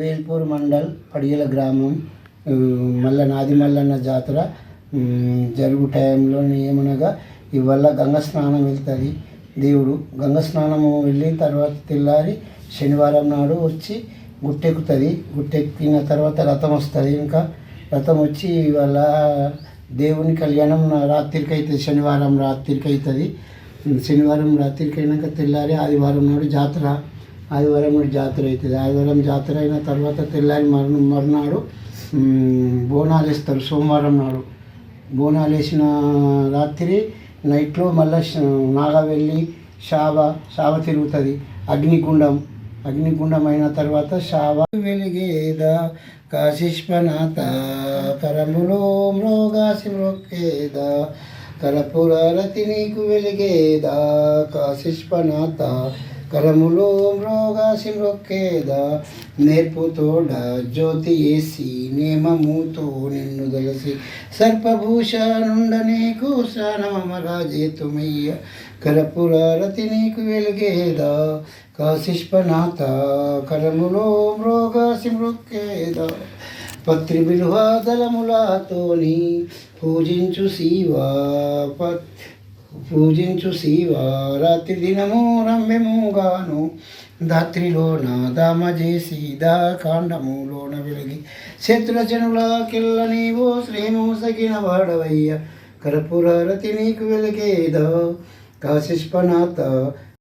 వేల్పూర్ మండల్ పడిగల గ్రామం నాది మల్లన్న జాతర జరుగు టైంలో ఏమనగా ఇవాళ గంగ స్నానం వెళ్తుంది. దేవుడు గంగ స్నానము వెళ్ళిన తర్వాత తెల్లారి శనివారం నాడు వచ్చి గుట్టెక్కుతుంది. గుట్టెక్కిన తర్వాత రథం వస్తుంది. ఇంకా రథం వచ్చి ఇవాళ దేవుని కళ్యాణం రాత్రికి అవుతుంది. శనివారం రాత్రికి అవుతుంది. శనివారం రాత్రికి అయినాక తెల్లారి ఆదివారం నాడు జాతర. ఆదివారం నాడు జాతర అవుతుంది. ఆదివారం జాతర అయిన తర్వాత తెల్లారి మరునాడు బోనాలు వేస్తారు. సోమవారం నాడు బోనాలు వేసిన రాత్రి నైట్లో మళ్ళీ నాగవెల్లి శావ తిరుగుతుంది. అగ్నిగుండం అయిన తర్వాత శావ వెలిగేదా కాశీష్పనాథ కరములో మ్రోగాసి మ్రొక్కేదా కరపురరతి నీకు వెలిగేదా కాశీష్పనాథ కరములో మ్రోగాసి మ్రొక్కేదా నేర్పుతోడ జ్యోతి వేసి నేమముతో నిన్ను దలసి సర్పభూషణుండ నీకు స్నానమరాజేతుమయ్య కరపురరతి నీకు వెలిగేదా కాశీష్పనాథ కరములో మ్రోగాసి మ్రొక్కేదా పత్రి బిలువ దళములతోని పూజించు శివ రాత్రి దినము రమ్యముగాను దాత్రిలోన దామ చేసి కాండములోన వెలిగి శత్రుల జనులకెల్ల నీవో శ్రేము సగిన వాడవయ్య కర్పూరరతి నీకు వెలిగేదా కాశీష్పనాథ